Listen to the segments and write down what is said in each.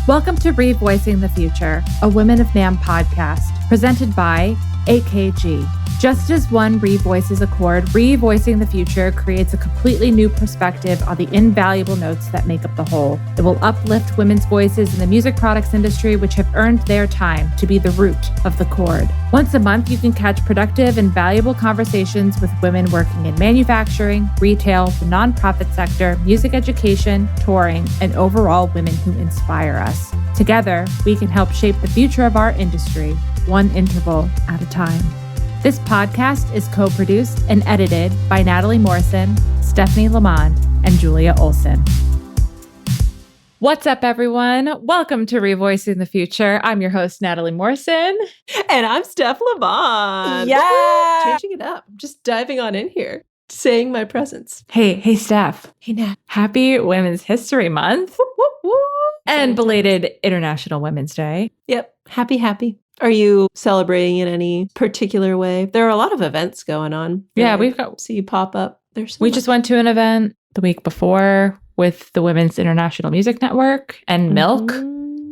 Welcome to Revoicing the Future, a Women of NAMM podcast, presented by AKG. Just as one revoices a chord, revoicing the future creates a completely new perspective on the invaluable notes that make up the whole. It will uplift women's voices in the music products industry, which have earned their time to be the root of the chord. Once a month, you can catch productive and valuable conversations with women working in manufacturing, retail, the nonprofit sector, music education, touring, and overall women who inspire us. Together, we can help shape the future of our industry, one interval at a time. This podcast is co-produced and edited by Natalie Morrison, Stephanie Lamond, and Julia Olsen. What's up, everyone? Welcome to Revoicing the Future. I'm your host, Natalie Morrison. And I'm Steph Lamond. Yeah! Changing it up. Just diving on in here, saying my presence. Hey, Steph. Hey, Nat. Happy Women's History Month. Woo, woo, woo. And belated International Women's Day. Yep. Happy. Are you celebrating in any particular way? There are a lot of events going on. Yeah, we've got... See you pop up. We just went to an event the week before with the Women's International Music Network and Milk.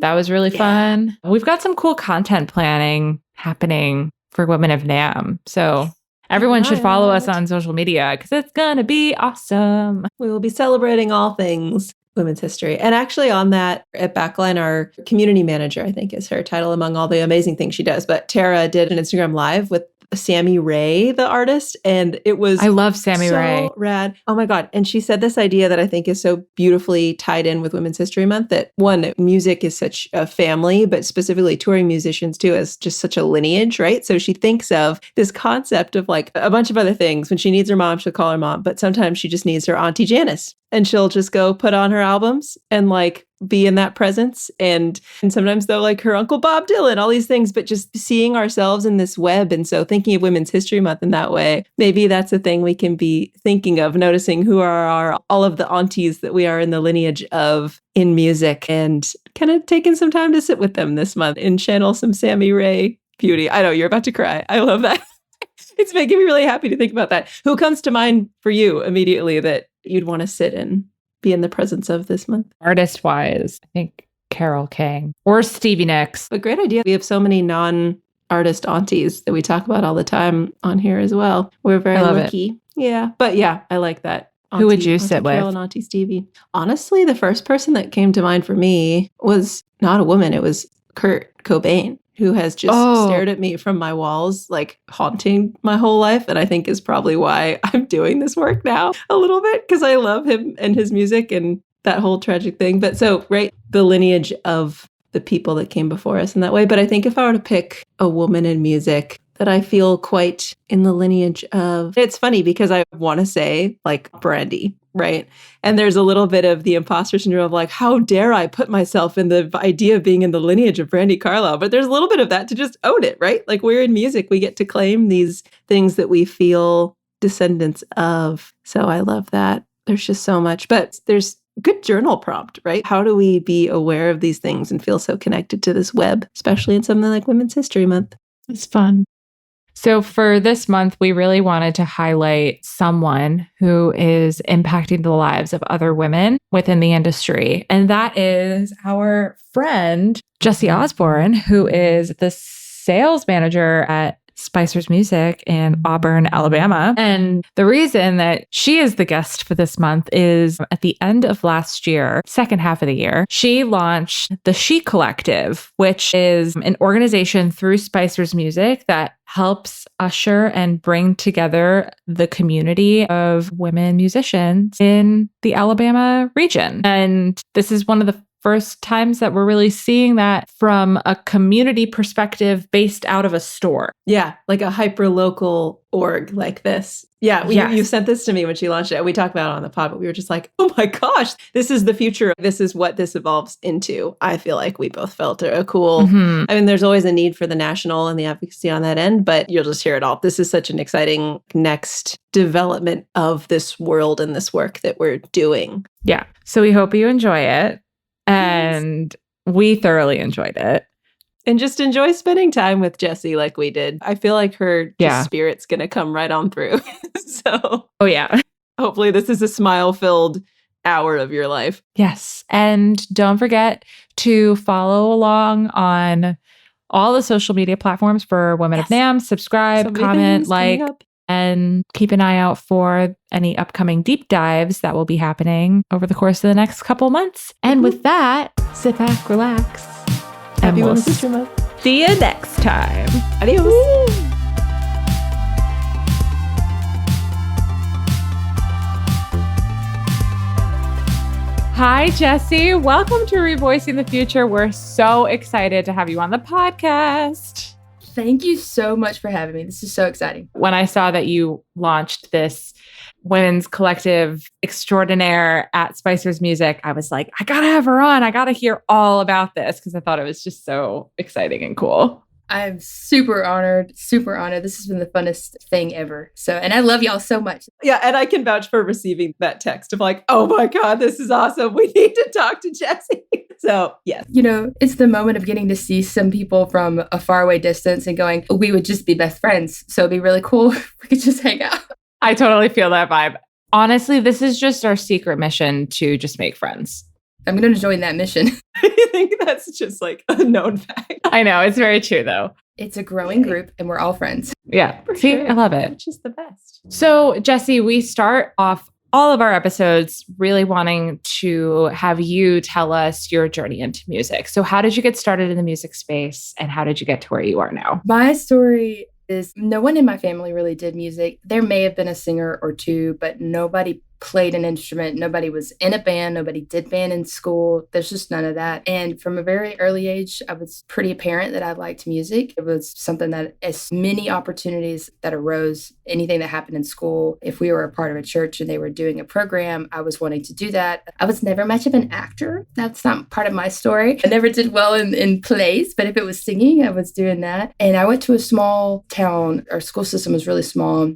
That was really fun. We've got some cool content planning happening for Women of NAMM. So everyone should follow us on social media because it's going to be awesome. We will be celebrating all things women's history. And actually on that, at Backline, our community manager, I think is her title among all the amazing things she does. But Tara did an Instagram live with Sammy Ray, the artist. And it was I love Sammy Ray. Rad. Oh my God. And she said this idea that I think is so beautifully tied in with Women's History Month, that one, music is such a family, but specifically touring musicians too, as just such a lineage, right? So she thinks of this concept of like a bunch of other things. When she needs her mom, she'll call her mom, but sometimes she just needs her Auntie Janice. And she'll just go put on her albums and like be in that presence. And sometimes though, like her Uncle Bob Dylan, all these things, but just seeing ourselves in this web. And so thinking of Women's History Month in that way, maybe that's a thing we can be thinking of, noticing who are all of the aunties that we are in the lineage of in music, and kind of taking some time to sit with them this month and channel some Sammy Ray beauty. I know you're about to cry. I love that. It's making me really happy to think about that. Who comes to mind for you immediately that you'd want to sit and be in the presence of this month? Artist-wise, I think Carole King or Stevie Nicks. A great idea. We have so many non-artist aunties that we talk about all the time on here as well. We're very lucky. Yeah. But yeah, I like that. Who would you sit with? Carole and Auntie Stevie. Honestly, the first person that came to mind for me was not a woman. It was Kurt Cobain, who has just stared at me from my walls, like haunting my whole life. And I think is probably why I'm doing this work now a little bit, because I love him and his music and that whole tragic thing. But so, right, the lineage of the people that came before us in that way. But I think if I were to pick a woman in music that I feel quite in the lineage of, it's funny because I want to say like Brandy, right? And there's a little bit of the imposter syndrome of like, how dare I put myself in the idea of being in the lineage of Brandy Carlisle? But there's a little bit of that to just own it, right? Like we're in music, we get to claim these things that we feel descendants of. So I love that. There's just so much, but there's good journal prompt, right? How do we be aware of these things and feel so connected to this web, especially in something like Women's History Month? It's fun. So for this month, we really wanted to highlight someone who is impacting the lives of other women within the industry. And that is our friend, Jessie Osborne, who is the sales manager at Spicer's Music in Auburn, Alabama. And the reason that she is the guest for this month is at the end of last year, second half of the year, she launched the SheCollective, which is an organization through Spicer's Music that helps usher and bring together the community of women musicians in the Alabama region. And this is one of the first times that we're really seeing that from a community perspective based out of a store. Yeah, like a hyper-local org like this. Yeah, you sent this to me when she launched it. We talked about it on the pod, but we were just like, oh my gosh, this is the future. This is what this evolves into. I feel like we both felt a cool, I mean, there's always a need for the national and the advocacy on that end, but you'll just hear it all. This is such an exciting next development of this world and this work that we're doing. Yeah, so we hope you enjoy it. And we thoroughly enjoyed it. And just enjoy spending time with Jessie like we did. I feel like her spirit's going to come right on through. So, yeah. Hopefully this is a smile-filled hour of your life. Yes. And don't forget to follow along on all the social media platforms for Women of NAMM. Subscribe, comment, like, and keep an eye out for any upcoming deep dives that will be happening over the course of the next couple months. And with that, sit back, relax. Happy Women's History Month. See you next time. Adios. Woo. Hi, Jessie. Welcome to Revoicing the Future. We're so excited to have you on the podcast. Thank you so much for having me. This is so exciting. When I saw that you launched this women's collective extraordinaire at Spicer's Music, I was like, I gotta have her on. I gotta hear all about this because I thought it was just so exciting and cool. I'm super honored, super honored. This has been the funnest thing ever. And I love y'all so much. Yeah, and I can vouch for receiving that text of like, oh my God, this is awesome. We need to talk to Jessie. So, yes. You know, it's the moment of getting to see some people from a faraway distance and going, we would just be best friends. So it'd be really cool if we could just hang out. I totally feel that vibe. Honestly, this is just our secret mission to just make friends. I'm going to join that mission. I think that's just like a known fact. I know. It's very true, though. It's a growing group and we're all friends. Yeah. See, sure. I love it. Which is the best. So, Jessie, we start off all of our episodes really wanting to have you tell us your journey into music. So how did you get started in the music space and how did you get to where you are now? My story is no one in my family really did music. There may have been a singer or two, but nobody played an instrument. Nobody was in a band. Nobody did band in school. There's just none of that. And from a very early age, I was pretty apparent that I liked music. It was something that as many opportunities that arose, anything that happened in school, if we were a part of a church and they were doing a program, I was wanting to do that. I was never much of an actor. That's not part of my story. I never did well in plays, but if it was singing, I was doing that. And I went to a small town. Our school system was really small.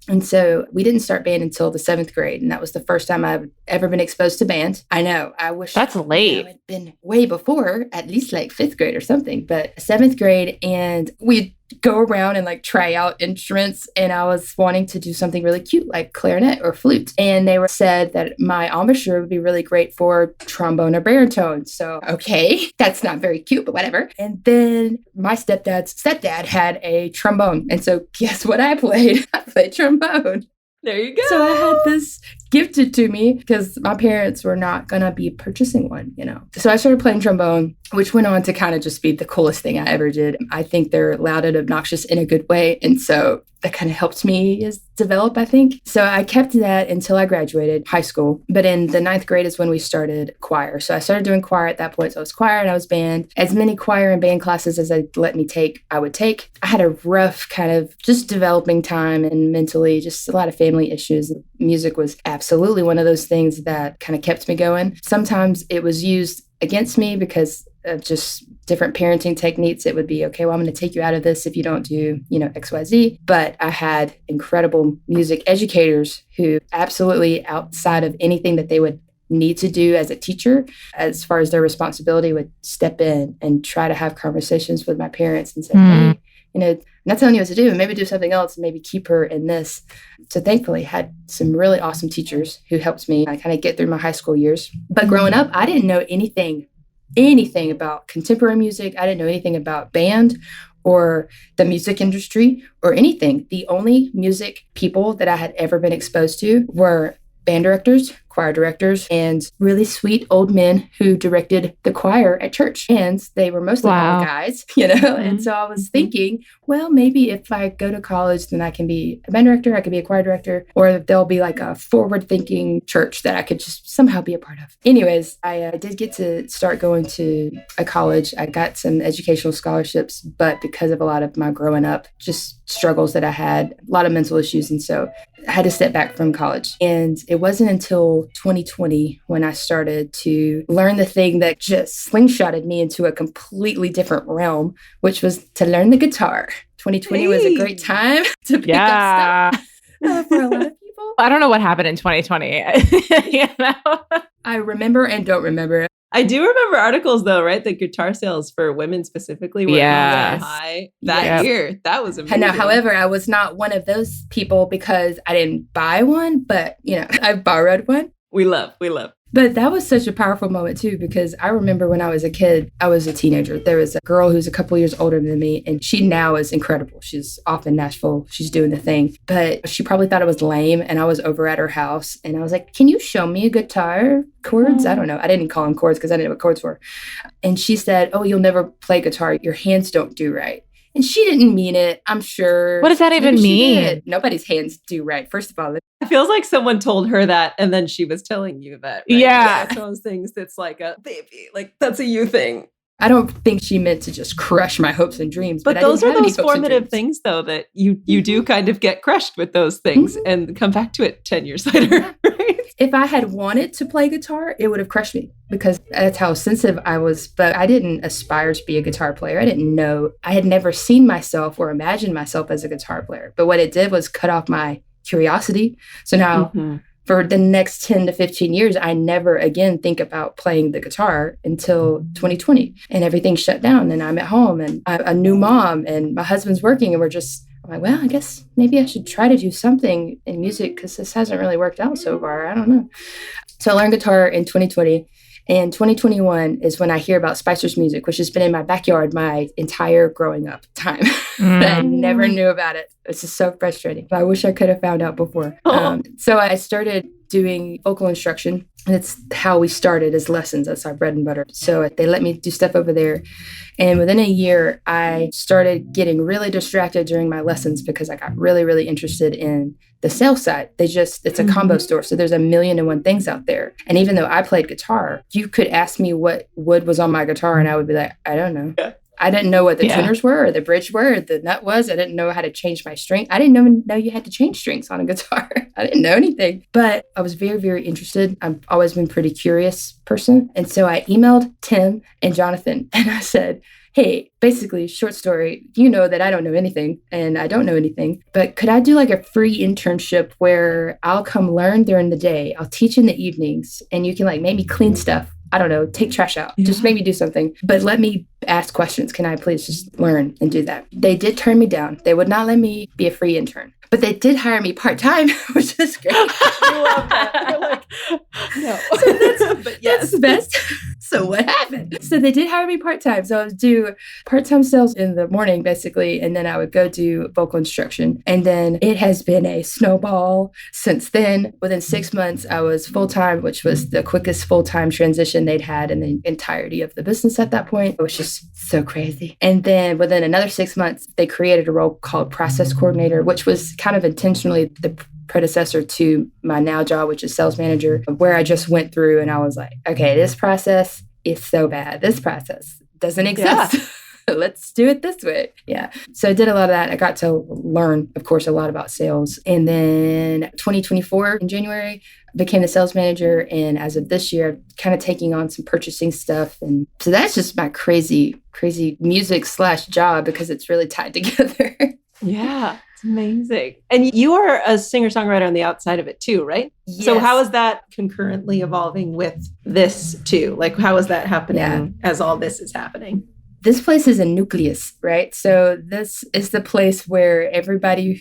And so we didn't start band until the 7th grade. And that was the first time I've ever been exposed to band. I know. I wish that's late. It had been way before, at least like 5th grade or something. But 7th grade, and we'd go around and like try out instruments. And I was wanting to do something really cute like clarinet or flute. And they said that my embouchure would be really great for trombone or baritone. So, okay, that's not very cute, but whatever. And then my stepdad's stepdad had a trombone. And so guess what I played? I played trombone. There you go. So I had this gifted to me because my parents were not going to be purchasing one, you know. So I started playing trombone, which went on to kind of just be the coolest thing I ever did. I think they're loud and obnoxious in a good way. And so that kind of helped me develop, I think. So I kept that until I graduated high school. But in the 9th grade is when we started choir. So I started doing choir at that point. So I was choir and I was band. As many choir and band classes as they let me take, I would take. I had a rough kind of just developing time and mentally just a lot of family issues. Music was absolutely one of those things that kind of kept me going. Sometimes it was used against me because of just different parenting techniques. It would be, okay, well, I'm going to take you out of this if you don't do, XYZ. But I had incredible music educators who absolutely outside of anything that they would need to do as a teacher, as far as their responsibility, would step in and try to have conversations with my parents and say, hey, I'm not telling you what to do, maybe do something else, maybe keep her in this. So thankfully, I had some really awesome teachers who helped me kind of get through my high school years. But growing up, I didn't know anything about contemporary music. I didn't know anything about band or the music industry or anything. The only music people that I had ever been exposed to were band directors, choir directors, and really sweet old men who directed the choir at church. And they were mostly all guys, And so I was thinking, well, maybe if I go to college, then I can be a band director, I could be a choir director, or there'll be like a forward-thinking church that I could just somehow be a part of. Anyways, I did get to start going to a college. I got some educational scholarships, but because of a lot of my growing up, just struggles that I had, a lot of mental issues. And so I had to step back from college. And it wasn't until 2020 when I started to learn the thing that just slingshotted me into a completely different realm, which was to learn the guitar. 2020 was a great time to pick up stuff for a lot of people. I don't know what happened in 2020. I remember and don't remember. I do remember articles though, right? The guitar sales for women specifically were high that year. That was amazing. Now, however, I was not one of those people because I didn't buy one, but I borrowed one. We love. But that was such a powerful moment too, because I remember when I was a kid, I was a teenager. There was a girl who's a couple years older than me, and she now is incredible. She's off in Nashville. She's doing the thing. But she probably thought it was lame, and I was over at her house, and I was like, can you show me a guitar chords? I don't know. I didn't call them chords because I didn't know what chords were. And she said, oh, you'll never play guitar. Your hands don't do right. And she didn't mean it, I'm sure. What does that even mean? Nobody's hands do right. First of all, it feels like someone told her that and then she was telling you that. Right? Yeah. It's one of those things that's like a baby, like that's a you thing. I don't think she meant to just crush my hopes and dreams. But those are those formative things, though, that you do kind of get crushed with those things and come back to it 10 years later. Right? If I had wanted to play guitar, it would have crushed me because that's how sensitive I was. But I didn't aspire to be a guitar player. I didn't know. I had never seen myself or imagined myself as a guitar player. But what it did was cut off my curiosity. So now for the next 10 to 15 years, I never again think about playing the guitar until 2020. And everything shut down and I'm at home and I'm a new mom and my husband's working and I'm like, well, I guess maybe I should try to do something in music because this hasn't really worked out so far. I don't know. So I learned guitar in 2020. And 2021 is when I hear about Spicer's music, which has been in my backyard my entire growing up time. I never knew about it. It's just so frustrating. I wish I could have found out before. So I started doing vocal instruction. That's how we started as lessons. That's our bread and butter. So they let me do stuff over there. And within a year, I started getting really distracted during my lessons because I got really, really interested in the sales side. It's a combo store. So there's 1,000,001 things out there. And even though I played guitar, you could ask me what wood was on my guitar and I would be like, I don't know. Yeah. I didn't know what the tuners were or the bridge were or the nut was. I didn't know how to change my string. I didn't even know you had to change strings on a guitar. I didn't know anything. But I was very, very interested. I've always been a pretty curious person. And so I emailed Tim and Jonathan and I said, hey, basically, short story, you know that I don't know anything and I don't know anything, but could I do like a free internship where I'll come learn during the day, I'll teach in the evenings, and you can like maybe clean stuff. I don't know, take trash out, just make me do something, but let me ask questions. Can I please just learn and do that? They did turn me down. They would not let me be a free intern, but they did hire me part-time, which is great. I love that. You're like, no. So that's the best. So what happened? So they did hire me part-time. So I would do part-time sales in the morning, basically, and then I would go do vocal instruction. And then it has been a snowball since then. Within 6 months, I was full-time, which was the quickest full-time transition they'd had in the entirety of the business at that point. It was just so crazy. And then within another 6 months, they created a role called process coordinator, which was kind of intentionally the predecessor to my now job, which is sales manager, where I just went through and I was like, okay, this process is so bad. This process doesn't exist. Yeah. Let's do it this way. Yeah. So I did a lot of that. I got to learn, of course, a lot about sales. And then 2024 in January, I became the sales manager. And as of this year, I'm kind of taking on some purchasing stuff. And so that's just my crazy music / job because it's really tied together. Yeah. Amazing. And you are a singer-songwriter on the outside of it too, right? Yes. So how is that concurrently evolving with this too? Like how is that happening as all this is happening? This place is a nucleus, right? So this is the place where everybody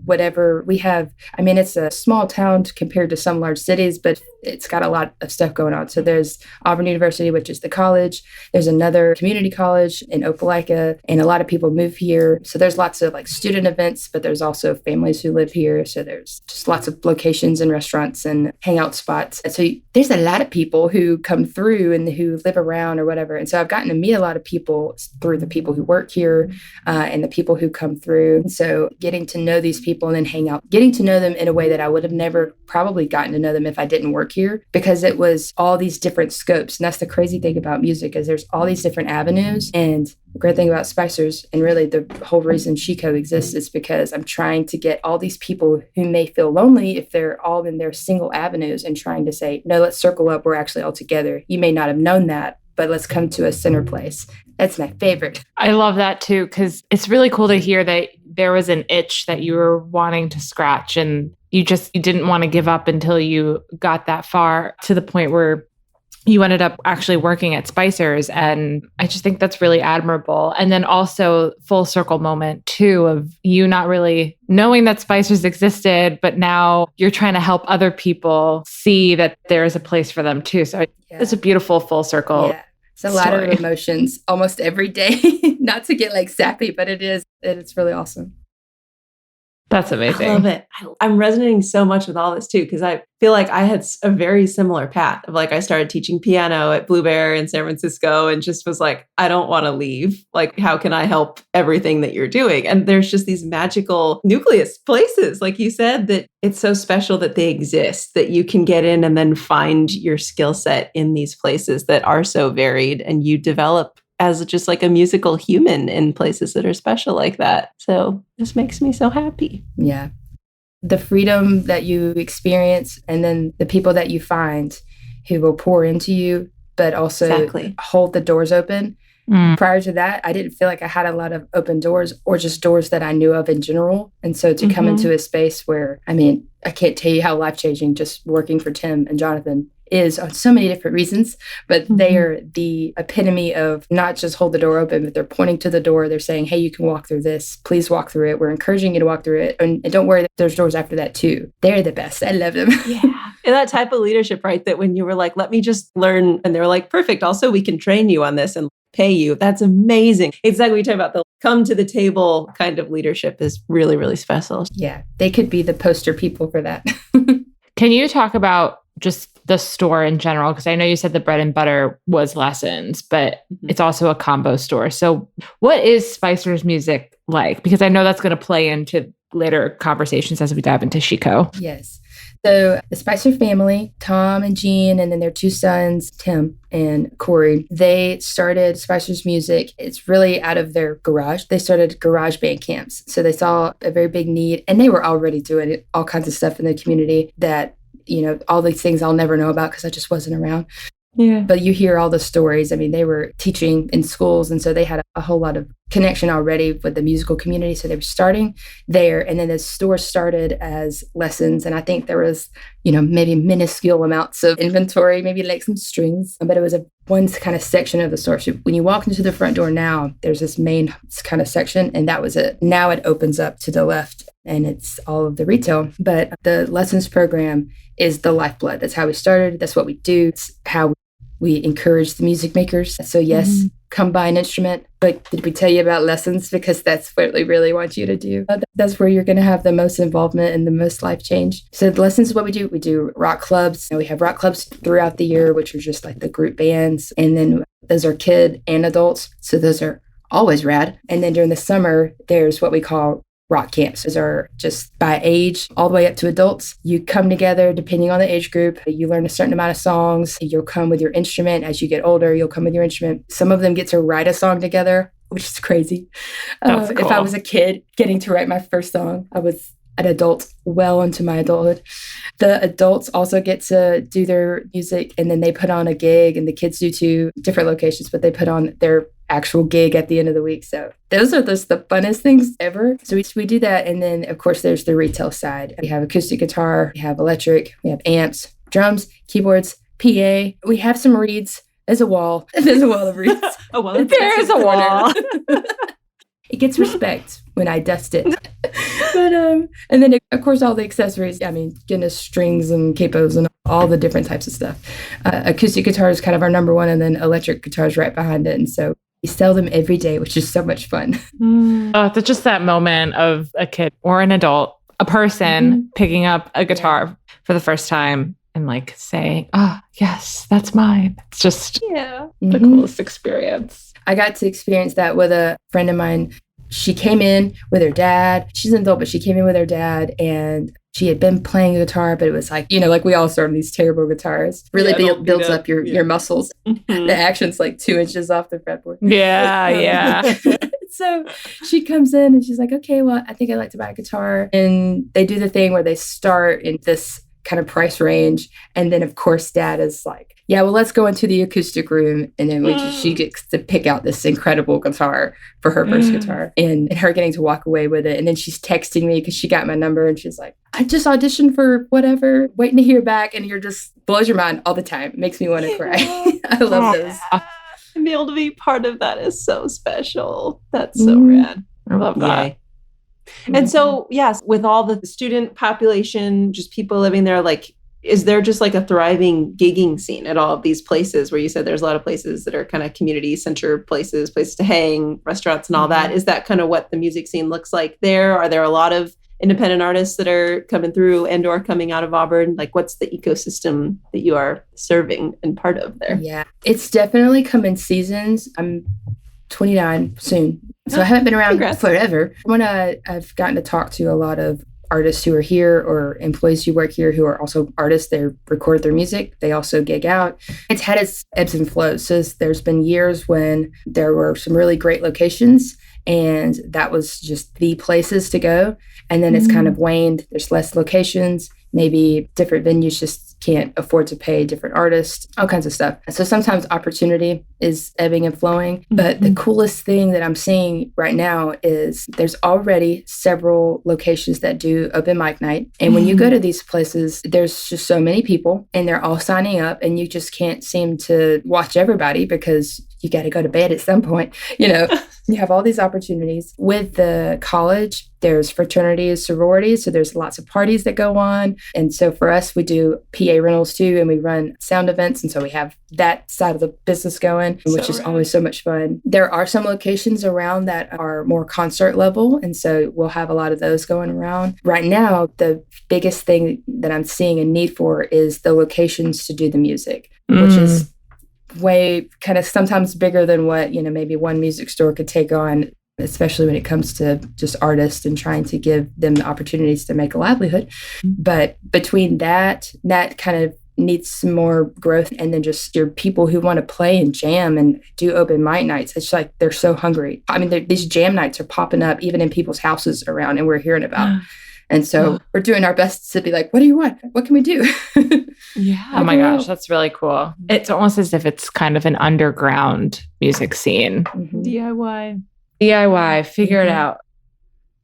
whatever we have, I mean, it's a small town compared to some large cities, but it's got a lot of stuff going on. So there's Auburn University, which is the college. There's another community college in Opelika, and a lot of people move here. So there's lots of like student events, but there's also families who live here. So there's just lots of locations and restaurants and hangout spots. And so there's a lot of people who come through and who live around or whatever. And so I've gotten to meet a lot of people through the people who work here and the people who come through. And so getting to know these people and then hang out, getting to know them in a way that I would have never probably gotten to know them if I didn't work here, because it was all these different scopes. And that's the crazy thing about music is there's all these different avenues. And the great thing about Spicer's, and really the whole reason SheCo exists, is because I'm trying to get all these people who may feel lonely if they're all in their single avenues and trying to say, no, let's circle up. We're actually all together. You may not have known that, but let's come to a center place. That's my favorite. I love that too, because it's really cool to hear that there was an itch that you were wanting to scratch and you didn't want to give up until you got that far to the point where you ended up actually working at Spicer's. And I just think that's really admirable. And then also full circle moment too, of you not really knowing that Spicer's existed, but now you're trying to help other people see that there is a place for them too. So it's a beautiful full circle. Yeah. It's a lot of emotions almost every day. Not to get like sappy, but it's really awesome. That's amazing. I love it. I'm resonating so much with all this too, because I feel like I had a very similar path of like, I started teaching piano at Blue Bear in San Francisco and just was like, I don't want to leave. Like, how can I help everything that you're doing? And there's just these magical nucleus places, like you said, that it's so special that they exist, that you can get in and then find your skill set in these places that are so varied, and you develop as just like a musical human in places that are special like that. So this makes me so happy. Yeah. The freedom that you experience, and then the people that you find who will pour into you, but also hold the doors open. Prior to that, I didn't feel like I had a lot of open doors, or just doors that I knew of in general. And so to come into a space where, I mean, I can't tell you how life-changing just working for Tim and Jonathan is on so many different reasons, but they are the epitome of not just hold the door open, but they're pointing to the door. They're saying, hey, you can walk through this. Please walk through it. We're encouraging you to walk through it. And don't worry, there's doors after that too. They're the best. I love them. Yeah. And that type of leadership, right? That when you were like, let me just learn. And they were like, perfect. Also, we can train you on this and pay you. That's amazing. It's like we talk about the come to the table kind of leadership is really, really special. Yeah. They could be the poster people for that. Can you talk about just the store in general? Because I know you said the bread and butter was lessons, but it's also a combo store. So what is Spicer's music like? Because I know that's going to play into later conversations as we dive into SheCo. Yes. So the Spicer family, Tom and Jean, and then their two sons, Tim and Corey, they started Spicer's music. It's really out of their garage. They started garage band camps. So they saw a very big need, and they were already doing all kinds of stuff in the community that, you know, all these things I'll never know about because I just wasn't around. Yeah. But you hear all the stories. I mean, they were teaching in schools, and so they had a whole lot of connection already with the musical community. So they were starting there, and then the store started as lessons. And I think there was, you know, maybe minuscule amounts of inventory, maybe like some strings, but it was one kind of section of the store. So when you walk into the front door now, there's this main kind of section, and that was it. Now it opens up to the left, and it's all of the retail. But the lessons program is the lifeblood. That's how we started. That's what we do. It's how we encourage the music makers. So yes, come buy an instrument, but did we tell you about lessons? Because that's what we really want you to do. That's where you're going to have the most involvement and the most life change. So the lessons is what we do. We do rock clubs. We have rock clubs throughout the year, which are just like the group bands. And then those are kid and adults. So those are always rad. And then during the summer, there's what we call rock camps. Those are just by age all the way up to adults. You come together depending on the age group. You learn a certain amount of songs. You'll come with your instrument. As you get older, you'll come with your instrument. Some of them get to write a song together, which is crazy. Cool. If I was a kid getting to write my first song, I was an adult well into my adulthood. The adults also get to do their music, and then they put on a gig, and the kids do too, different locations, but they put on their actual gig at the end of the week. So those are just the funnest things ever. So we do that. And then, of course, there's the retail side. We have acoustic guitar, we have electric, we have amps, drums, keyboards, PA. We have some reeds. There's a wall. There's a wall of reeds. There is a wall. It gets respect when I dust it. But and then, of course, all the accessories. I mean, goodness, strings and capos and all the different types of stuff. Acoustic guitar is kind of our number one, and then electric guitar is right behind it. And so we sell them every day, which is so much fun. It's just that moment of a kid or an adult, a person picking up a guitar for the first time and like saying, yes, that's mine. It's just the coolest experience. I got to experience that with a friend of mine. She came in with her dad. She's an adult, but she came in with her dad, and she had been playing guitar, but it was like, you know, like we all start on these terrible guitars. Really builds up your muscles. The action's like 2 inches off the fretboard. Yeah. So she comes in and she's like, okay, well, I think I'd like to buy a guitar. And they do the thing where they start in this kind of price range. And then, of course, dad is like, yeah, well, let's go into the acoustic room. And then she gets to pick out this incredible guitar for her first guitar and her getting to walk away with it. And then she's texting me because she got my number and she's like, I just auditioned for whatever, waiting to hear back. And you're just blows your mind all the time. Makes me want to cry. I love those. And be able to be part of that is so special. That's so rad. I love that. Yay. And so, yes, with all the student population, just people living there, like, is there just like a thriving gigging scene at all of these places where you said there's a lot of places that are kind of community center places to hang, restaurants and all that? Is that kind of what the music scene looks like there? Are there a lot of independent artists that are coming through and or coming out of Auburn? Like, what's the ecosystem that you are serving and part of there? Yeah, it's definitely come in seasons. I'm 29 soon, so I haven't been around forever. When I've gotten to talk to a lot of artists who are here or employees who work here who are also artists, they record their music, they also gig out. It's had its ebbs and flows. So there's been years when there were some really great locations and that was just the places to go. And then it's kind of waned. There's less locations. Maybe different venues just can't afford to pay different artists, all kinds of stuff. So sometimes opportunity is ebbing and flowing. But the coolest thing that I'm seeing right now is there's already several locations that do open mic night. And when you go to these places, there's just so many people and they're all signing up and you just can't seem to watch everybody because you got to go to bed at some point. You have all these opportunities. With the college, there's fraternities, sororities, so there's lots of parties that go on. And so for us, we do PA rentals too, and we run sound events. And so we have that side of the business going, which is always so much fun. There are some locations around that are more concert level. And so we'll have a lot of those going around. Right now, the biggest thing that I'm seeing a need for is the locations to do the music, which is way kind of sometimes bigger than what, maybe one music store could take on, especially when it comes to just artists and trying to give them the opportunities to make a livelihood. But between that kind of needs some more growth. And then just your people who want to play and jam and do open mic nights. It's like they're so hungry. I mean, these jam nights are popping up even in people's houses around and we're hearing about. And so we're doing our best to be like, what do you want? What can we do? Yeah. Oh my gosh, that's really cool. It's almost as if it's kind of an underground music scene. DIY, figure it out.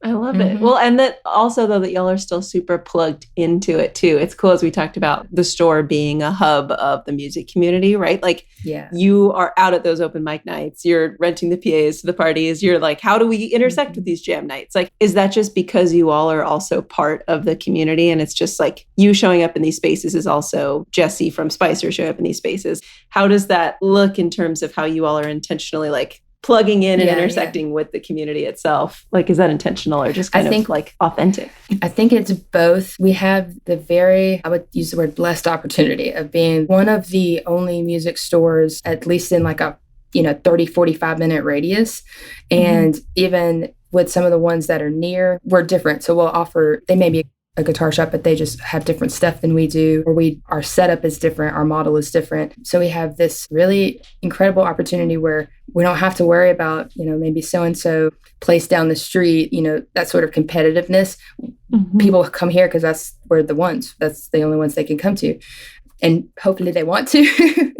I love it. Well, and that also, though, that y'all are still super plugged into it, too. It's cool, as we talked about, the store being a hub of the music community, right? Like, you are out at those open mic nights. You're renting the PAs to the parties. You're like, how do we intersect with these jam nights? Like, is that just because you all are also part of the community? And it's just like you showing up in these spaces is also Jessie from Spicer showing up in these spaces. How does that look in terms of how you all are intentionally like plugging in and intersecting with the community itself? Like, is that intentional or just kind of like authentic? I think it's both. We have I would use the word blessed opportunity of being one of the only music stores, at least in like a 30, 45 minute radius. And even with some of the ones that are near, we're different. So we'll offer, they may be a guitar shop, but they just have different stuff than we do, or our setup is different, our model is different. So we have this really incredible opportunity where we don't have to worry about, maybe so-and-so place down the street, that sort of competitiveness. People come here because that's the only ones they can come to. And hopefully they want to.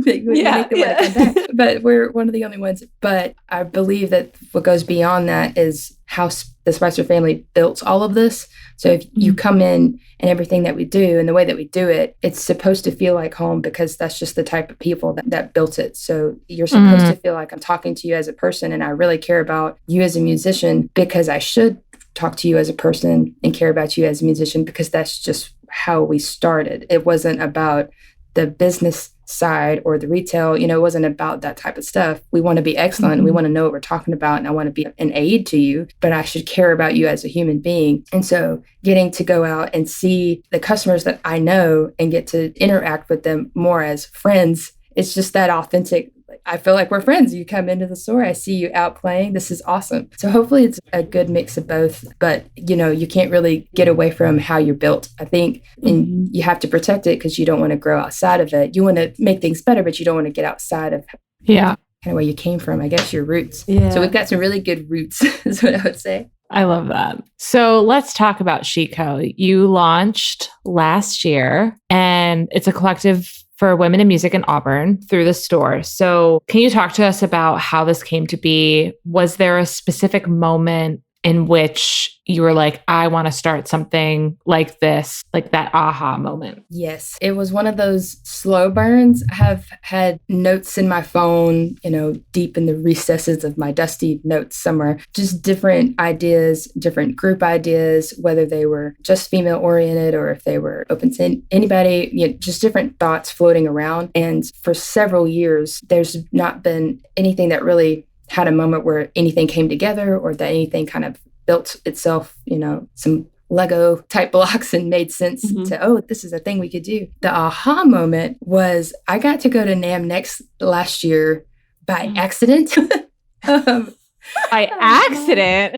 they want to come back. But we're one of the only ones. But I believe that what goes beyond that is how the Spicer family built all of this. So if you come in and everything that we do and the way that we do it, it's supposed to feel like home because that's just the type of people that built it. So you're supposed to feel like I'm talking to you as a person and I really care about you as a musician because I should talk to you as a person and care about you as a musician because that's just how we started. It wasn't about the business side or the retail, it wasn't about that type of stuff. We want to be excellent. We want to know what we're talking about. And I want to be an aid to you, but I should care about you as a human being. And so getting to go out and see the customers that I know and get to interact with them more as friends, it's just that authentic. I feel like we're friends. You come into the store, I see you out playing. This is awesome. So hopefully it's a good mix of both, but you can't really get away from how you're built, I think, and you have to protect it because you don't want to grow outside of it. You want to make things better, but you don't want to get outside of kind of where you came from, I guess, your roots. Yeah. So we've got some really good roots is what I would say. I love that. So let's talk about SheCo. You launched last year and it's a collective for women in music in Auburn through the store. So can you talk to us about how this came to be? Was there a specific moment in which you were like, I want to start something like this, like that aha moment? Yes, it was one of those slow burns. I have had notes in my phone, deep in the recesses of my dusty notes somewhere, just different ideas, different group ideas, whether they were just female oriented or if they were open to anybody, just different thoughts floating around. And for several years, there's not been anything that really had a moment where anything came together or that anything kind of built itself, some Lego type blocks and made sense to, this is a thing we could do. The aha moment was I got to go to NAMM Next last year by accident. By accident?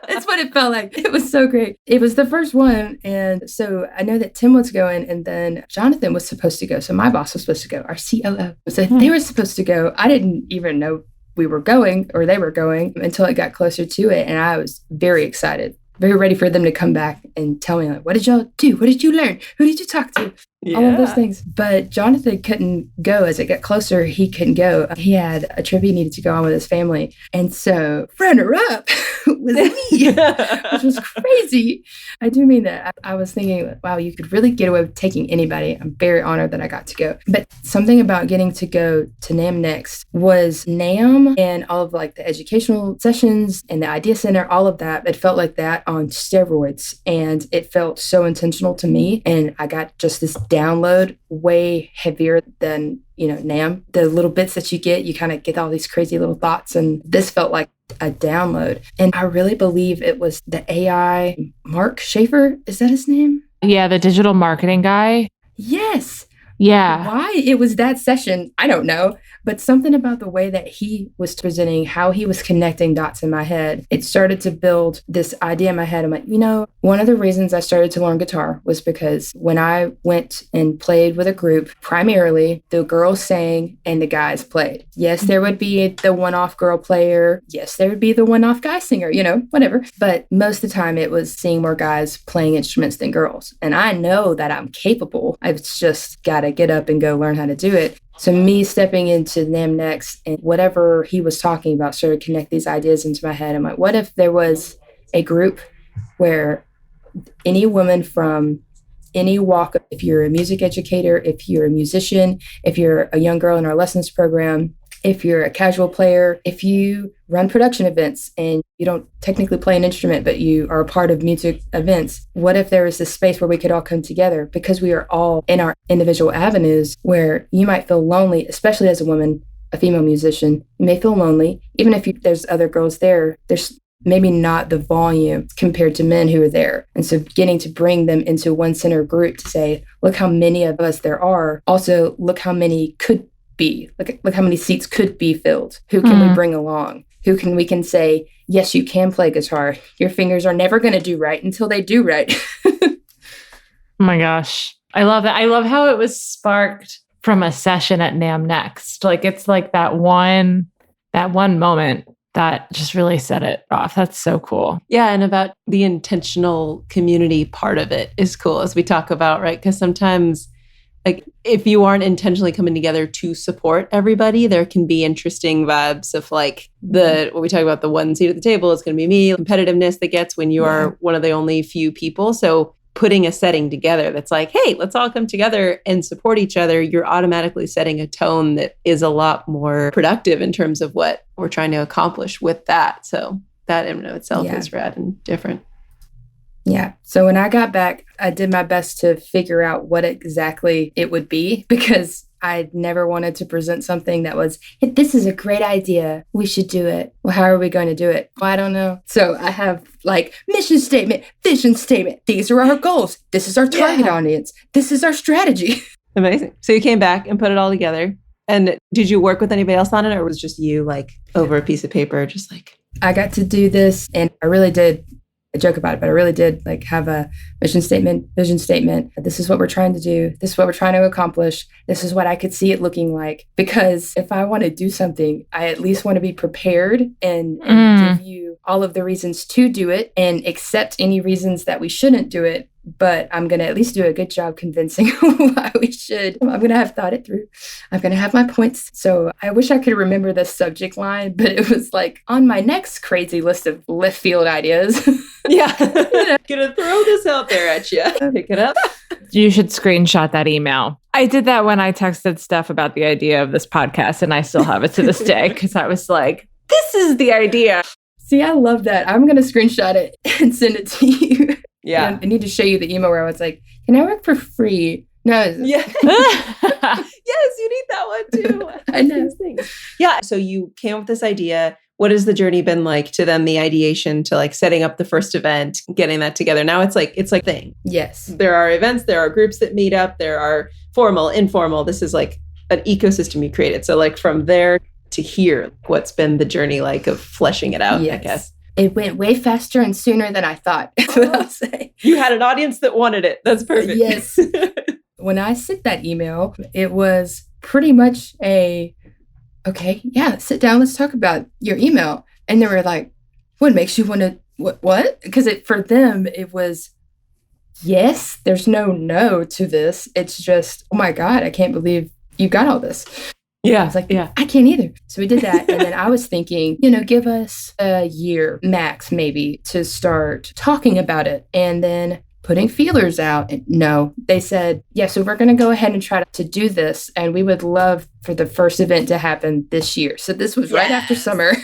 That's what it felt like. It was so great. It was the first one. And so I know that Tim was going and then Jonathan was supposed to go. So my boss was supposed to go, our COO. So they were supposed to go. I didn't even know we were going or they were going until it got closer to it. And I was very excited, very ready for them to come back and tell me, like, what did y'all do? What did you learn? Who did you talk to? Yeah. All of those things. But Jonathan couldn't go. As it got closer, he couldn't go. He had a trip he needed to go on with his family. And so runner-up was me, which was crazy. I do mean that. I was thinking, wow, you could really get away with taking anybody. I'm very honored that I got to go. But something about getting to go to NAMM Next was NAMM and all of like the educational sessions and the idea center, all of that. It felt like that on steroids. And it felt so intentional to me. And I got just this download way heavier than, NAMM. The little bits that you kind of get all these crazy little thoughts. And this felt like a download. And I really believe it was the AI, Mark Schaefer. Is that his name? Yeah, the digital marketing guy. Yes. Yeah. Why it was that session, I don't know. But something about the way that he was presenting, how he was connecting dots in my head, it started to build this idea in my head. I'm like, one of the reasons I started to learn guitar was because when I went and played with a group, primarily the girls sang and the guys played. Yes, there would be the one-off girl player. Yes, there would be the one-off guy singer, whatever. But most of the time it was seeing more guys playing instruments than girls. And I know that I'm capable. I've just got to get up and go learn how to do it. So me stepping into NAMM Next and whatever he was talking about started to connect these ideas into my head. I'm like, what if there was a group where any woman from any walk, if you're a music educator, if you're a musician, if you're a young girl in our lessons program, if you're a casual player, if you run production events and you don't technically play an instrument, but you are a part of music events, what if there was this space where we could all come together because we are all in our individual avenues where you might feel lonely, especially as a woman, a female musician, you may feel lonely. Even if there's other girls there, there's maybe not the volume compared to men who are there. And so getting to bring them into one center group to say, look how many of us there are. Also, look how many could be. Look how many seats could be filled. Who can we bring along? We can say, yes, you can play guitar. Your fingers are never going to do right until they do right. Oh my gosh. I love that. I love how it was sparked from a session at NAMM Next. Like it's like that one moment that just really set it off. That's so cool. Yeah. And about the intentional community part of it is cool as we talk about, right? Because sometimes like if you aren't intentionally coming together to support everybody, there can be interesting vibes of like what we talk about, the one seat at the table is going to be me, competitiveness that gets when you are one of the only few people. So putting a setting together that's like, hey, let's all come together and support each other, you're automatically setting a tone that is a lot more productive in terms of what we're trying to accomplish with that. So that in and of itself is rad and different. Yeah. So when I got back, I did my best to figure out what exactly it would be because I never wanted to present something that was, hey, this is a great idea. We should do it. Well, how are we going to do it? Well, I don't know. So I have like mission statement, vision statement. These are our goals. This is our target audience. This is our strategy. Amazing. So you came back and put it all together. And did you work with anybody else on it or was it just you like over a piece of paper, just like? I got to do this and I really did. I joke about it, but I really did like have a mission statement, vision statement. This is what we're trying to do. This is what we're trying to accomplish. This is what I could see it looking like. Because if I want to do something, I at least want to be prepared and give you all of the reasons to do it and accept any reasons that we shouldn't do it but I'm going to at least do a good job convincing why we should. I'm going to have thought it through. I'm going to have my points. So I wish I could remember the subject line, but it was like on my next crazy list of left field ideas. Yeah. Gonna throw this out there at you. Pick it up. You should screenshot that email. I did that when I texted Steph about the idea of this podcast, and I still have it to this day because I was like, this is the idea. See, I love that. I'm going to screenshot it and send it to you. Yeah. I need to show you the email where I was like, can I work for free? No. Yeah. Yes, you need that one too. I know. Yeah. So you came up with this idea. What has the journey been like to then the ideation to like setting up the first event, getting that together? Now it's like thing. Yes. There are events, there are groups that meet up, there are formal, informal. This is like an ecosystem you created. So like from there to here, what's been the journey like of fleshing it out, Yes. I guess? It went way faster and sooner than I thought. That's what I'll say. You had an audience that wanted it. That's perfect. Yes. When I sent that email, it was pretty much okay, yeah, sit down, let's talk about your email. And they were like, what makes you want to, what? Because for them, it was, yes, there's no to this. It's just, oh my God, I can't believe you got all this. Yeah. I was like, I can't either. So we did that. And then I was thinking, give us a year max, maybe, to start talking about it. And then putting feelers out. And no, they said, yeah, so we're going to go ahead and try to do this. And we would love for the first event to happen this year. So this was right after summer.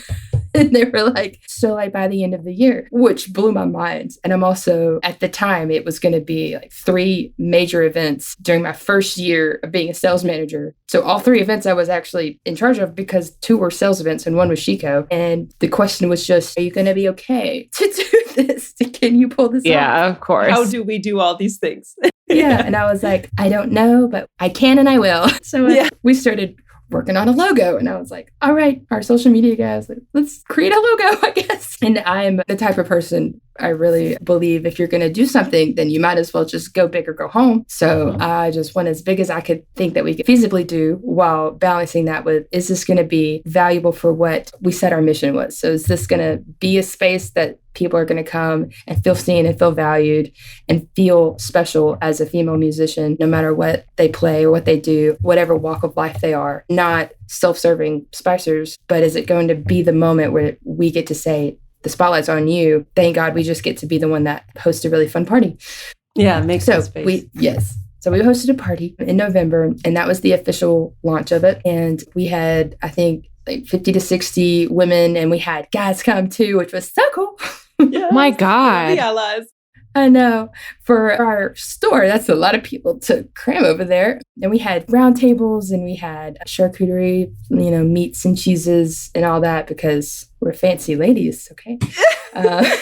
And they were like, so like by the end of the year, which blew my mind. And I'm also, at the time, it was going to be like 3 major events during my first year of being a sales manager. So all 3 events I was actually in charge of because 2 were sales events and 1 was SheCo. And the question was just, are you going to be okay to do this? Can you pull this off? Yeah, of course. How do we do all these things? Yeah. And I was like, I don't know, but I can and I will. So we started working on a logo. And I was like, all right, our social media guys, let's create a logo, I guess. And I'm the type of person, I really believe if you're going to do something, then you might as well just go big or go home. So I just went as big as I could think that we could feasibly do while balancing that with, is this going to be valuable for what we said our mission was? So is this going to be a space that people are going to come and feel seen and feel valued and feel special as a female musician, no matter what they play or what they do, whatever walk of life they are, not self-serving spicers, but is it going to be the moment where we get to say, the spotlight's on you. Thank God we just get to be the one that hosts a really fun party. Yeah, makes sense. So we hosted a party in November, and that was the official launch of it. And we had, I think, like 50 to 60 women, and we had guys come too, which was so cool. Yeah, my God. The allies. I know. For our store, that's a lot of people to cram over there. And we had round tables and we had charcuterie, meats and cheeses and all that because we're fancy ladies, okay? Oh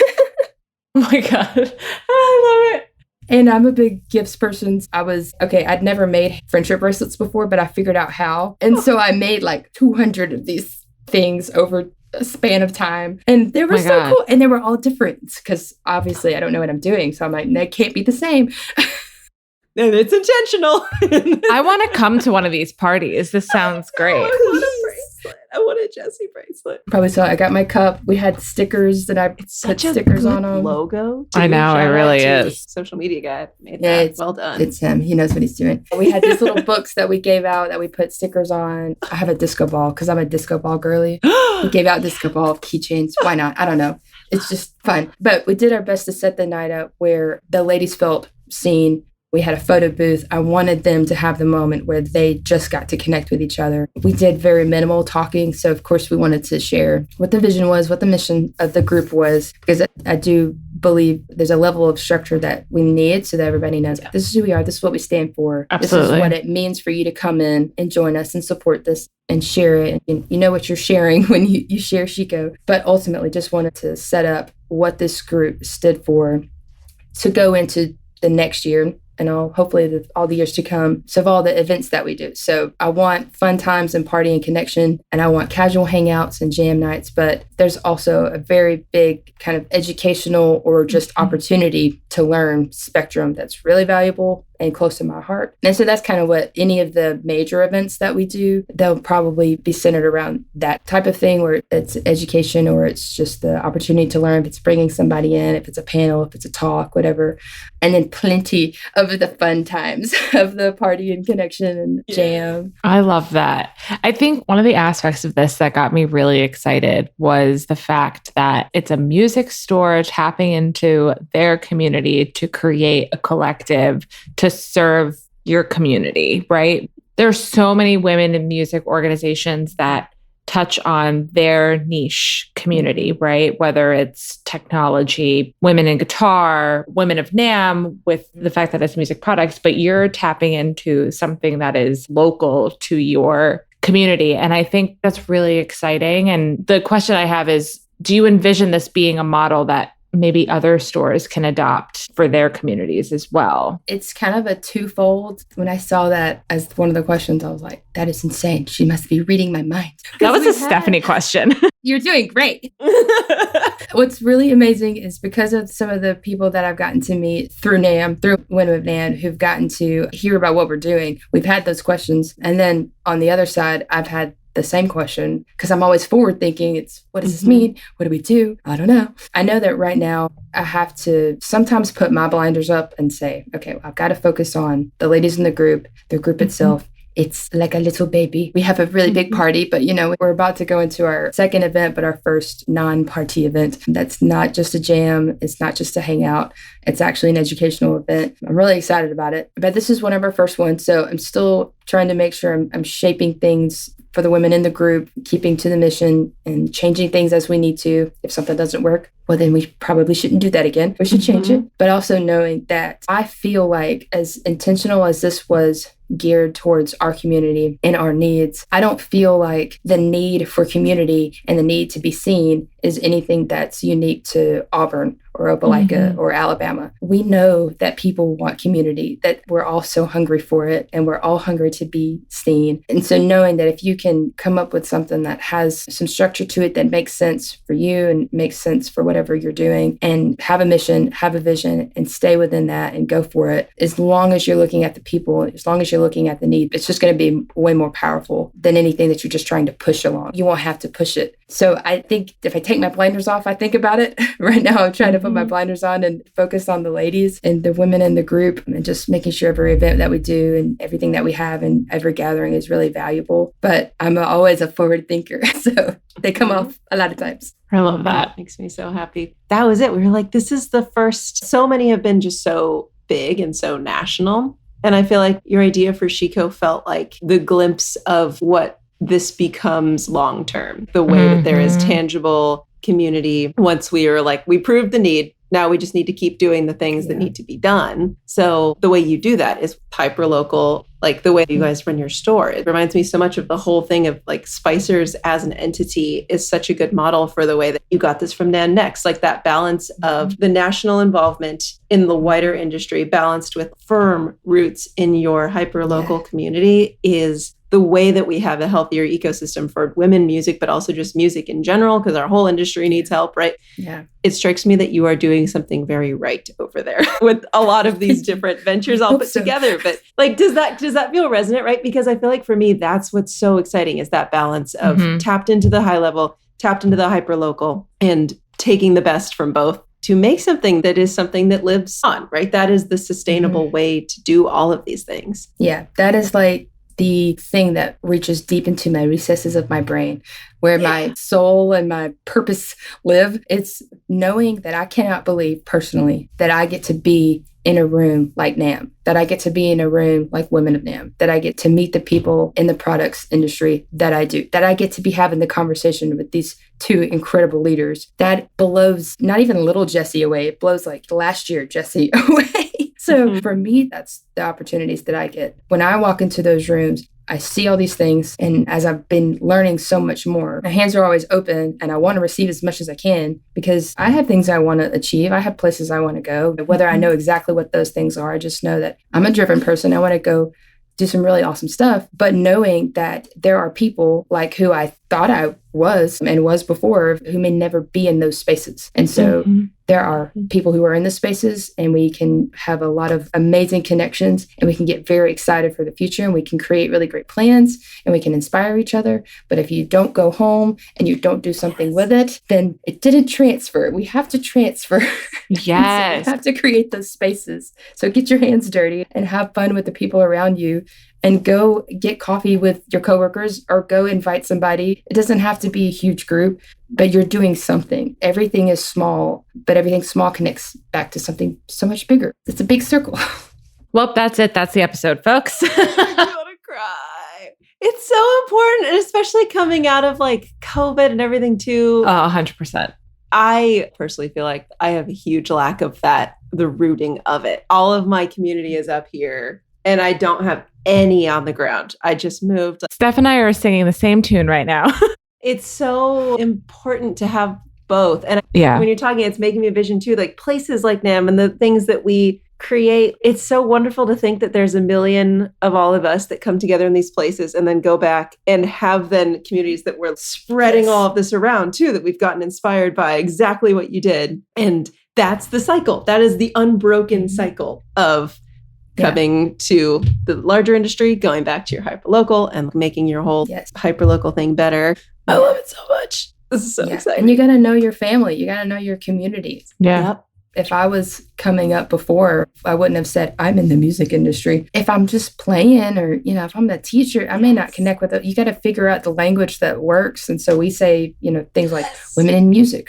my God. I love it. And I'm a big gifts person. I'd never made friendship bracelets before, but I figured out how. And so I made like 200 of these things over a span of time. And they were so cool. And they were all different because obviously I don't know what I'm doing. So I'm like, they can't be the same. And it's intentional. I want to come to one of these parties. This sounds great. I want a bracelet. I want a Jessie bracelet. Probably saw I got my cup. We had stickers that I put stickers on them. Logo. I know, it really is. Social media guy made that. It's well done. It's him. He knows what he's doing. We had these little books that we gave out that we put stickers on. I have a disco ball because I'm a disco ball girly. We gave out disco ball keychains. Why not? I don't know. It's just fun. But we did our best to set the night up where the ladies felt seen. We had a photo booth. I wanted them to have the moment where they just got to connect with each other. We did very minimal talking. So, of course, we wanted to share what the vision was, what the mission of the group was, because I do believe there's a level of structure that we need so that everybody knows this is who we are. This is what we stand for. Absolutely. This is what it means for you to come in and join us and support this and share it. And you know what you're sharing when you share SheCo. But ultimately, just wanted to set up what this group stood for to go into the next year and hopefully all the years to come. So of all the events that we do. So I want fun times and party and connection, and I want casual hangouts and jam nights, but there's also a very big kind of educational or just opportunity to learn spectrum that's really valuable and close to my heart. And so that's kind of what any of the major events that we do, they'll probably be centered around that type of thing, where it's education or it's just the opportunity to learn, if it's bringing somebody in, if it's a panel, if it's a talk, whatever. And then plenty of the fun times of the party and connection and jam. I love that. I think one of the aspects of this that got me really excited was the fact that it's a music store tapping into their community to create a collective to serve your community, right? There's so many women in music organizations that touch on their niche community, right? Whether it's technology, women in guitar, women of NAMM, with the fact that it's music products, but you're tapping into something that is local to your community. And I think that's really exciting. And the question I have is, do you envision this being a model that maybe other stores can adopt for their communities as well? It's kind of a twofold. When I saw that as one of the questions, I was like, that is insane. She must be reading my mind. That was a Stephanie question. You're doing great. What's really amazing is because of some of the people that I've gotten to meet through NAMM, through Women of NAMM, who've gotten to hear about what we're doing. We've had those questions. And then on the other side, I've had the same question, because I'm always forward thinking. It's, what does this mean? What do we do? I don't know. I know that right now I have to sometimes put my blinders up and say, okay, well, I've got to focus on the ladies in the group itself. It's like a little baby. We have a really big party, but we're about to go into our second event, but our first non-party event. That's not just a jam. It's not just a hangout. It's actually an educational event. I'm really excited about it. But this is one of our first ones. So I'm still trying to make sure I'm shaping things for the women in the group, keeping to the mission and changing things as we need to. If something doesn't work, well, then we probably shouldn't do that again. We should change it. But also knowing that I feel like, as intentional as this was geared towards our community and our needs, I don't feel like the need for community and the need to be seen is anything that's unique to Auburn or Opelika or Alabama. We know that people want community, that we're all so hungry for it, and we're all hungry to be seen. And so knowing that if you can come up with something that has some structure to it that makes sense for you and makes sense for whatever you're doing, and have a mission, have a vision, and stay within that and go for it, as long as you're looking at the people, as long as you're looking at the need, it's just going to be way more powerful than anything that you're just trying to push along. You won't have to push it. So I think if I take my blinders off, I think about it. Right now, I'm trying to put my blinders on and focus on the ladies and the women in the group, and just making sure every event that we do and everything that we have and every gathering is really valuable. But I'm always a forward thinker, so they come off a lot of times. I love that. Makes me so happy. That was it. We were like, this is the first. So many have been just so big and so national. And I feel like your idea for SheCo felt like the glimpse of what this becomes long term, the way that there is tangible community. Once we are like, we proved the need. Now we just need to keep doing the things that need to be done. So the way you do that is hyper local, like the way you guys run your store. It reminds me so much of the whole thing of like Spicers as an entity is such a good model for the way that you got this from NAMM Next, like that balance of the national involvement in the wider industry balanced with firm roots in your hyper local community is the way that we have a healthier ecosystem for women music, but also just music in general, because our whole industry needs help, right? Yeah. It strikes me that you are doing something very right over there with a lot of these different ventures all put together. But like, does that feel resonant, right? Because I feel like for me, that's what's so exciting is that balance of tapped into the high level, tapped into the hyper local, and taking the best from both to make something that is something that lives on, right? That is the sustainable way to do all of these things. Yeah, that is like the thing that reaches deep into my recesses of my brain, where my soul and my purpose live. It's knowing that I cannot believe personally that I get to be in a room like NAMM, that I get to be in a room like Women of NAMM, that I get to meet the people in the products industry that I do, that I get to be having the conversation with these two incredible leaders. That blows not even little Jessie away. It blows like last year Jessie away. So for me, that's the opportunities that I get. When I walk into those rooms, I see all these things. And as I've been learning so much more, my hands are always open and I want to receive as much as I can, because I have things I want to achieve. I have places I want to go. Whether I know exactly what those things are, I just know that I'm a driven person. I want to go do some really awesome stuff. But knowing that there are people like who I thought I was and was before, who may never be in those spaces. And so there are people who are in the spaces, and we can have a lot of amazing connections, and we can get very excited for the future, and we can create really great plans, and we can inspire each other. But if you don't go home and you don't do something with it, then it didn't transfer. We have to transfer. Yes. So we have to create those spaces. So get your hands dirty and have fun with the people around you, and go get coffee with your coworkers, or go invite somebody. It doesn't have to be a huge group, but you're doing something. Everything is small, but everything small connects back to something so much bigger. It's a big circle. Well, that's it. That's the episode, folks. I want to cry. It's so important, and especially coming out of like COVID and everything too. 100%. I personally feel like I have a huge lack of that, the rooting of it. All of my community is up here, and I don't have any on the ground. I just moved. Steph and I are singing the same tune right now. It's so important to have both. And when you're talking, it's making me a vision too, like places like NAMM and the things that we create. It's so wonderful to think that there's a million of all of us that come together in these places and then go back and have then communities that we're spreading all of this around too, that we've gotten inspired by exactly what you did. And that's the cycle. That is the unbroken cycle of coming to the larger industry, going back to your hyperlocal and making your whole hyperlocal thing better. I love it so much. This is so exciting. And you got to know your family. You got to know your community. Yeah. Yep. If I was coming up before, I wouldn't have said, I'm in the music industry. If I'm just playing, or, if I'm a teacher, I may not connect with it. You got to figure out the language that works. And so we say, things like women in music.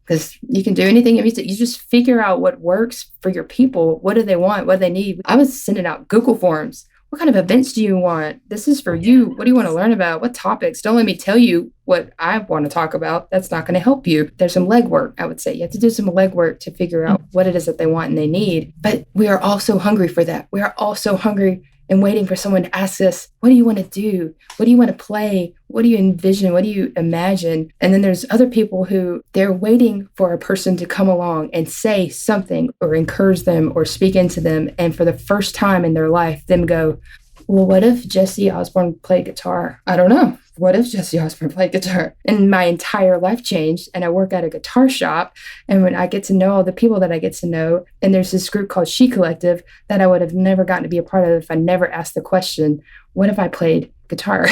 Because you can do anything in music. You just figure out what works for your people. What do they want? What do they need? I was sending out Google Forms. What kind of events do you want? This is for you. What do you want to learn about? What topics? Don't let me tell you what I want to talk about. That's not going to help you. There's some legwork, I would say. You have to do some legwork to figure out what it is that they want and they need. But we are all so hungry for that. We are all so hungry and waiting for someone to ask us, what do you want to do? What do you want to play? What do you envision? What do you imagine? And then there's other people who they're waiting for a person to come along and say something or encourage them or speak into them. And for the first time in their life, them go, well, what if Jessie Osborne played guitar? I don't know. What if Jessie Osborne played guitar? And my entire life changed, and I work at a guitar shop. And when I get to know all the people that I get to know, and there's this group called SheCollective that I would have never gotten to be a part of if I never asked the question, what if I played guitar?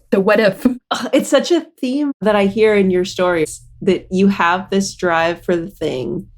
The what if. It's such a theme that I hear in your stories, that you have this drive for the thing.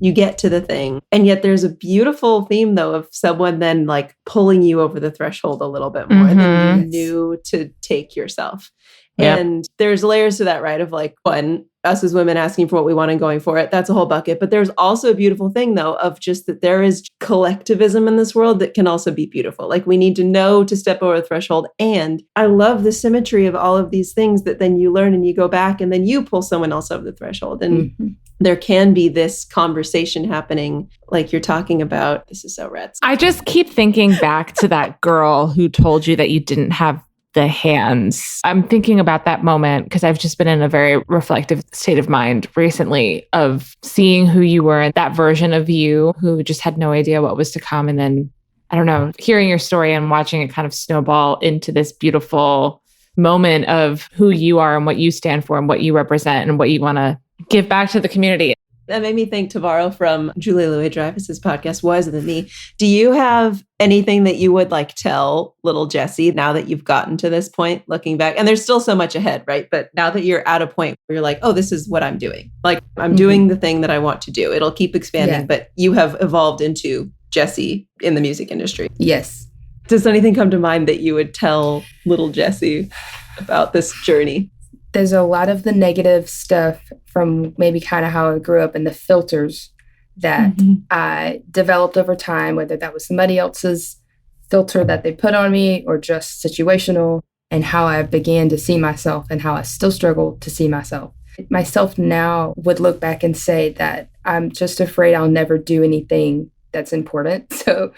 You get to the thing. And yet there's a beautiful theme, though, of someone then like pulling you over the threshold a little bit more than you knew to take yourself. Yep. And there's layers to that, right? Of like, one, us as women asking for what we want and going for it. That's a whole bucket. But there's also a beautiful thing, though, of just that there is collectivism in this world that can also be beautiful. Like, we need to know to step over the threshold. And I love the symmetry of all of these things that then you learn and you go back and then you pull someone else over the threshold. And there can be this conversation happening like you're talking about. This is so rad. I just keep thinking back to that girl who told you that you didn't have the hands. I'm thinking about that moment because I've just been in a very reflective state of mind recently of seeing who you were and that version of you who just had no idea what was to come. And then, I don't know, hearing your story and watching it kind of snowball into this beautiful moment of who you are and what you stand for and what you represent and what you want to give back to the community. That made me think, Tavaro from Julia Louis-Dreyfus's podcast, Wiser Than Me. Do you have anything that you would like tell little Jessie now that you've gotten to this point, looking back? And there's still so much ahead, right? But now that you're at a point where you're like, oh, this is what I'm doing. Like, I'm doing the thing that I want to do. It'll keep expanding, but you have evolved into Jessie in the music industry. Yes. Does anything come to mind that you would tell little Jessie about this journey? There's a lot of the negative stuff from maybe kind of how I grew up and the filters that I developed over time, whether that was somebody else's filter that they put on me or just situational, and how I began to see myself and how I still struggle to see myself. Myself now would look back and say that I'm just afraid I'll never do anything that's important. So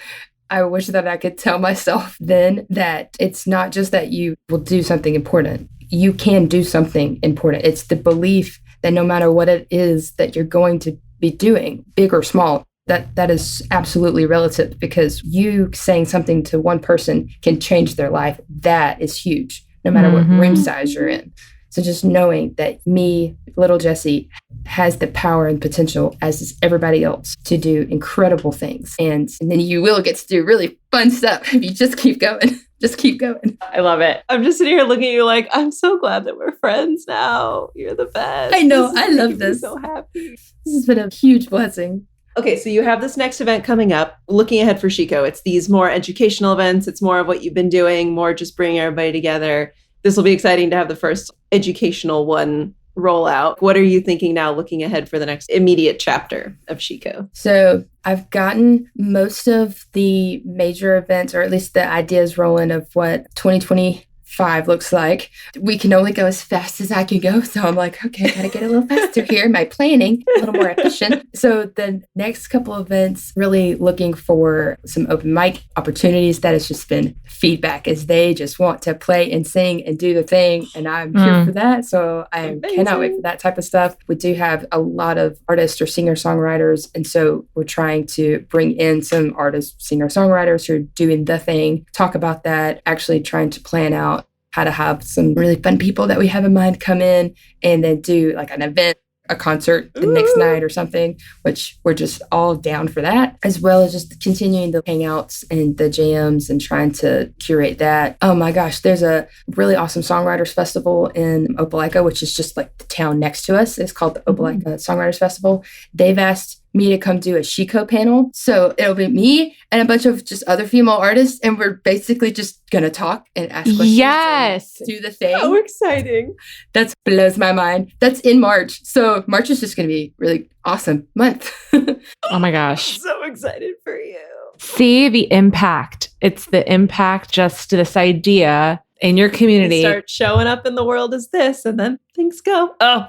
I wish that I could tell myself then that it's not just that you will do something important. You can do something important. It's the belief that no matter what it is that you're going to be doing, big or small, that is absolutely relative, because you saying something to one person can change their life. That is huge, no matter what room size you're in. So just knowing that me, little Jessie, has the power and potential, as is everybody else, to do incredible things. And then you will get to do really fun stuff if you just keep going. Just keep going. I love it. I'm just sitting here looking at you like, I'm so glad that we're friends now. You're the best. I know. I love this. I'm so happy. This has been a huge blessing. Okay, so you have this next event coming up. Looking ahead for SheCo, it's these more educational events. It's more of what you've been doing, more just bringing everybody together. This will be exciting to have the first educational one roll out. What are you thinking now, looking ahead for the next immediate chapter of SheCo? So I've gotten most of the major events, or at least the ideas rolling of what 2025 looks like. We can only go as fast as I can go. So I'm like, okay, I gotta get a little faster here. My planning, a little more efficient. So the next couple of events, really looking for some open mic opportunities. That has just been feedback, as they just want to play and sing and do the thing. And I'm here for that. So I cannot wait for that type of stuff. We do have a lot of artists or singer-songwriters. And so we're trying to bring in some artists, singer-songwriters who are doing the thing, talk about that, actually trying to plan out how to have some really fun people that we have in mind come in and then do like an event, a concert the next night or something, which we're just all down for that, as well as just continuing the hangouts and the jams and trying to curate that. Oh my gosh, there's a really awesome songwriters festival in Opelika, which is just like the town next to us. It's called the Opelika Songwriters Festival. They've asked me to come do a SheCo panel. So it'll be me and a bunch of just other female artists. And we're basically just going to talk and ask questions. Yes. And do the thing. So exciting. That blows my mind. That's in March. So March is just going to be really awesome month. Oh my gosh. So excited for you. See the impact. It's the impact, just this idea in your community. You start showing up in the world as this, and then things go, oh,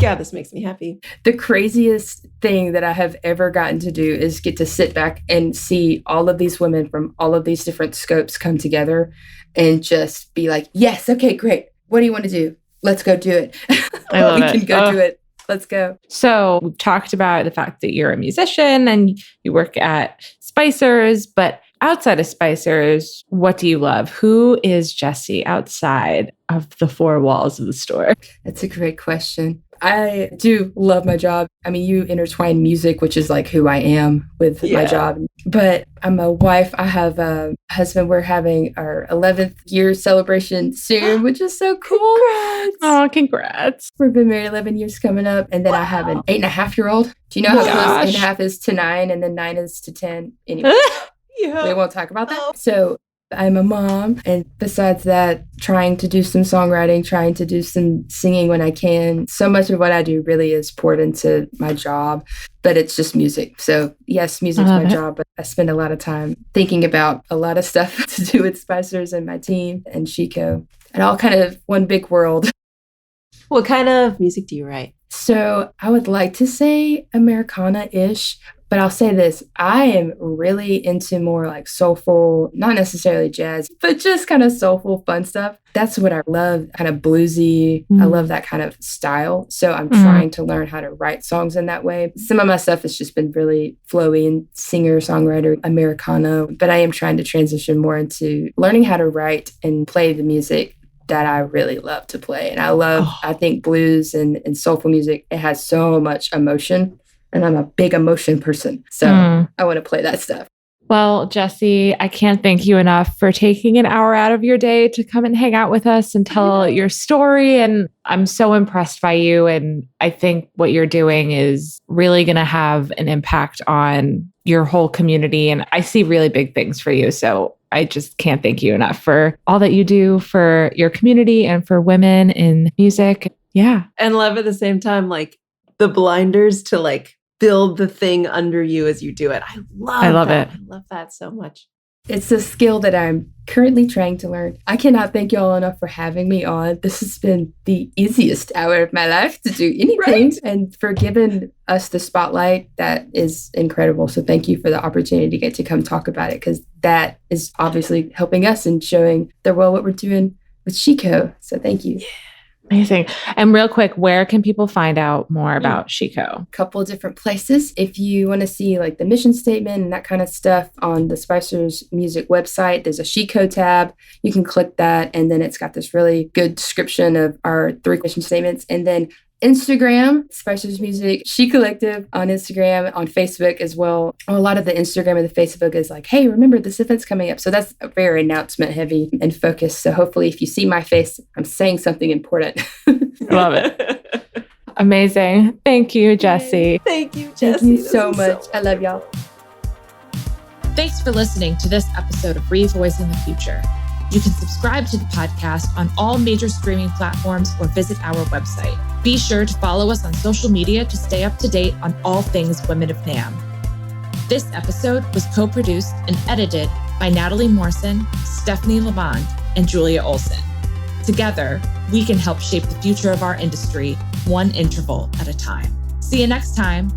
yeah, this makes me happy. The craziest thing that I have ever gotten to do is get to sit back and see all of these women from all of these different scopes come together and just be like, yes, okay, great. What do you want to do? Let's go do it. I love we can go do it. Let's go. So we've talked about the fact that you're a musician and you work at Spicer's, but outside of Spicer's, what do you love? Who is Jessie outside of the four walls of the store? That's a great question. I do love my job. I mean, you intertwine music, which is like who I am, with my job. But I'm a wife. I have a husband. We're having our 11th year celebration soon, which is so cool. Congrats. Oh, congrats. We've been married 11 years coming up. And then I have an 8.5-year-old. Do you know how close 8.5 is to 9 and then 9 is to 10? Anyway, we won't talk about that. So I'm a mom. And besides that, trying to do some songwriting, trying to do some singing when I can. So much of what I do really is poured into my job, but it's just music. So yes, music's my job, but I spend a lot of time thinking about a lot of stuff to do with Spicers and my team and SheCo, and all kind of one big world. What kind of music do you write? So I would like to say Americana-ish, but I'll say this, I am really into more like soulful, not necessarily jazz, but just kind of soulful, fun stuff. That's what I love, kind of bluesy. I love that kind of style. So I'm trying to learn how to write songs in that way. Some of my stuff has just been really flowy and singer, songwriter, Americana, but I am trying to transition more into learning how to write and play the music that I really love to play. And I think blues and soulful music, it has so much emotion. And I'm a big emotion person. So I want to play that stuff. Well, Jessie, I can't thank you enough for taking an hour out of your day to come and hang out with us and tell your story. And I'm so impressed by you. And I think what you're doing is really going to have an impact on your whole community. And I see really big things for you. So I just can't thank you enough for all that you do for your community and for women in music. Yeah. And love at the same time, like the blinders to like build the thing under you as you do it. I love that. I love that so much. It's a skill that I'm currently trying to learn. I cannot thank you all enough for having me on. This has been the easiest hour of my life to do anything, and for giving us the spotlight. That is incredible. So thank you for the opportunity to get to come talk about it, because that is obviously helping us and showing the world what we're doing with SheCo. So thank you. Amazing. And real quick, where can people find out more about SheCo? A couple of different places. If you want to see like the mission statement and that kind of stuff on the Spicers Music website, there's a SheCo tab. You can click that, and then it's got this really good description of our 3 mission statements. And then Instagram, Spicers Music, SheCollective on Instagram, on Facebook as well. A lot of the Instagram and the Facebook is like, hey, remember this event's coming up. So that's very announcement heavy and focused. So hopefully if you see my face, I'm saying something important. Love it. Amazing. Thank you, Jessie. Thank you, Jessie. Thank you so much. I love y'all. Thanks for listening to this episode of Revoicing the Future. You can subscribe to the podcast on all major streaming platforms or visit our website. Be sure to follow us on social media to stay up to date on all things Women of NAMM. This episode was co-produced and edited by Natalie Morrison, Stephanie Lamond, and Julia Olsen. Together, we can help shape the future of our industry, one interval at a time. See you next time.